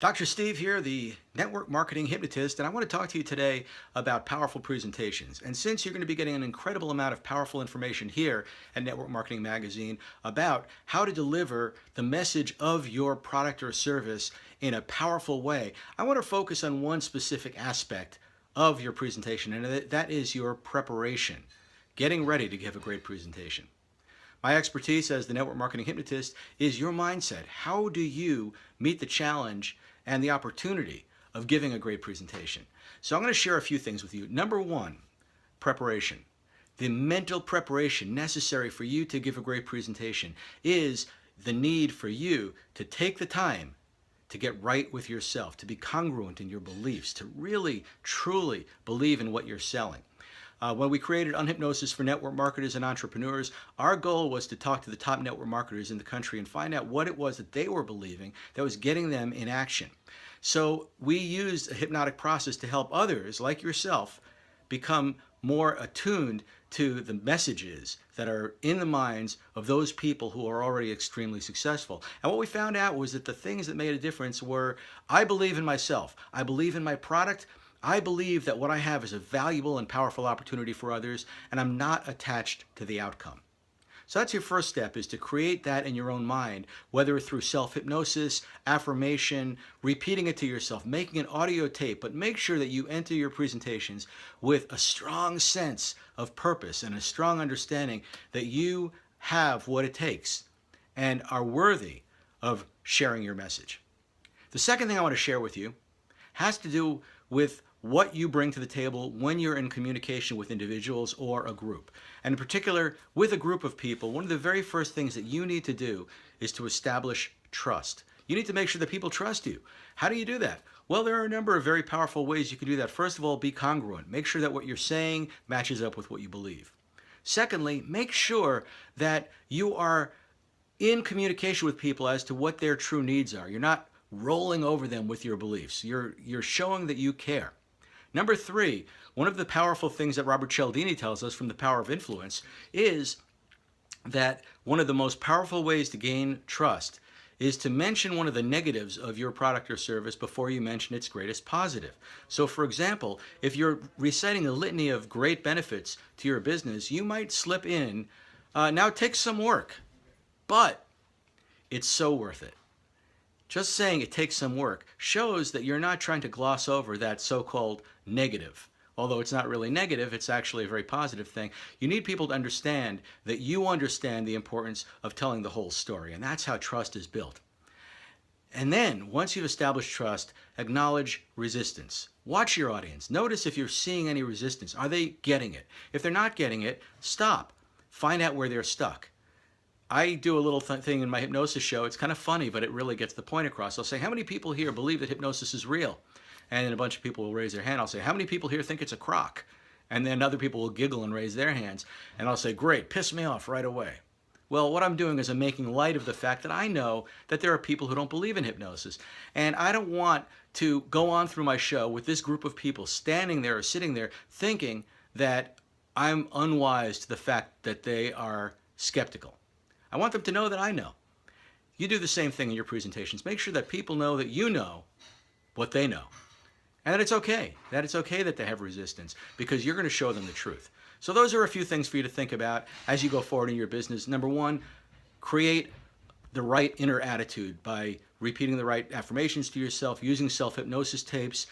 Dr. Steve here, the network marketing hypnotist, and I want to talk to you today about powerful presentations. And since you're going to be getting an incredible amount of powerful information here at Network Marketing Magazine about how to deliver the message of your product or service in a powerful way, I want to focus on one specific aspect of your presentation, and that is your preparation, getting ready to give a great presentation. My expertise as the network marketing hypnotist is your mindset. How do you meet the challenge and the opportunity of giving a great presentation? So I'm going to share a few things with you. Number one, preparation. The mental preparation necessary for you to give a great presentation is the need for you to take the time to get right with yourself, to be congruent in your beliefs, to really, truly believe in what you're selling. When we created Unhypnosis for Network Marketers and Entrepreneurs, our goal was to talk to the top network marketers in the country and find out what it was that they were believing that was getting them in action. So we used a hypnotic process to help others, like yourself, become more attuned to the messages that are in the minds of those people who are already extremely successful. And what we found out was that the things that made a difference were, I believe in myself, I believe in my product, I believe that what I have is a valuable and powerful opportunity for others, and I'm not attached to the outcome. So that's your first step, is to create that in your own mind, whether through self-hypnosis, affirmation, repeating it to yourself, making an audio tape, but make sure that you enter your presentations with a strong sense of purpose and a strong understanding that you have what it takes and are worthy of sharing your message. The second thing I want to share with you has to do with what you bring to the table when you're in communication with individuals or a group. And in particular, with a group of people, one of the very first things that you need to do is to establish trust. You need to make sure that people trust you. How do you do that? Well, there are a number of very powerful ways you can do that. First of all, be congruent. Make sure that what you're saying matches up with what you believe. Secondly, make sure that you are in communication with people as to what their true needs are. You're not rolling over them with your beliefs. You're showing that you care. Number three, one of the powerful things that Robert Cialdini tells us from The Power of Influence is that one of the most powerful ways to gain trust is to mention one of the negatives of your product or service before you mention its greatest positive. So for example, if you're reciting a litany of great benefits to your business, you might slip in, now it takes some work, but it's so worth it. Just saying it takes some work shows that you're not trying to gloss over that so-called negative. Although it's not really negative, it's actually a very positive thing. You need people to understand that you understand the importance of telling the whole story, and that's how trust is built. And then, once you've established trust, acknowledge resistance. Watch your audience. Notice if you're seeing any resistance. Are they getting it? If they're not getting it, stop. Find out where they're stuck. I do a little thing in my hypnosis show. It's kind of funny, but it really gets the point across. I'll say, how many people here believe that hypnosis is real? And then a bunch of people will raise their hand. I'll say, how many people here think it's a crock? And then other people will giggle and raise their hands. And I'll say, great, piss me off right away. Well, what I'm doing is I'm making light of the fact that I know that there are people who don't believe in hypnosis. And I don't want to go on through my show with this group of people standing there or sitting there thinking that I'm unwise to the fact that they are skeptical. I want them to know that I know. You do the same thing in your presentations. Make sure that people know that you know what they know. And that it's okay. That it's okay that they have resistance, because you're going to show them the truth. So those are a few things for you to think about as you go forward in your business. Number one, create the right inner attitude by repeating the right affirmations to yourself, using self-hypnosis tapes,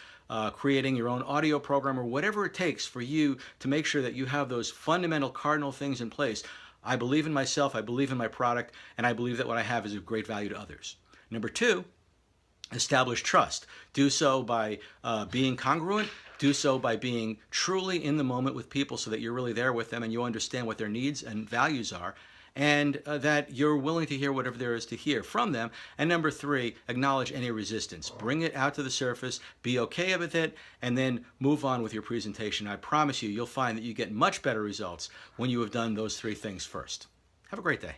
creating your own audio program, or whatever it takes for you to make sure that you have those fundamental cardinal things in place. I believe in myself, I believe in my product, and I believe that what I have is of great value to others. Number two, establish trust. Do so by being congruent. Do so by being truly in the moment with people so that you're really there with them and you understand what their needs and values are, and that you're willing to hear whatever there is to hear from them. And number three, acknowledge any resistance. Bring it out to the surface, be okay with it, and then move on with your presentation. I promise you, you'll find that you get much better results when you have done those three things first. Have a great day.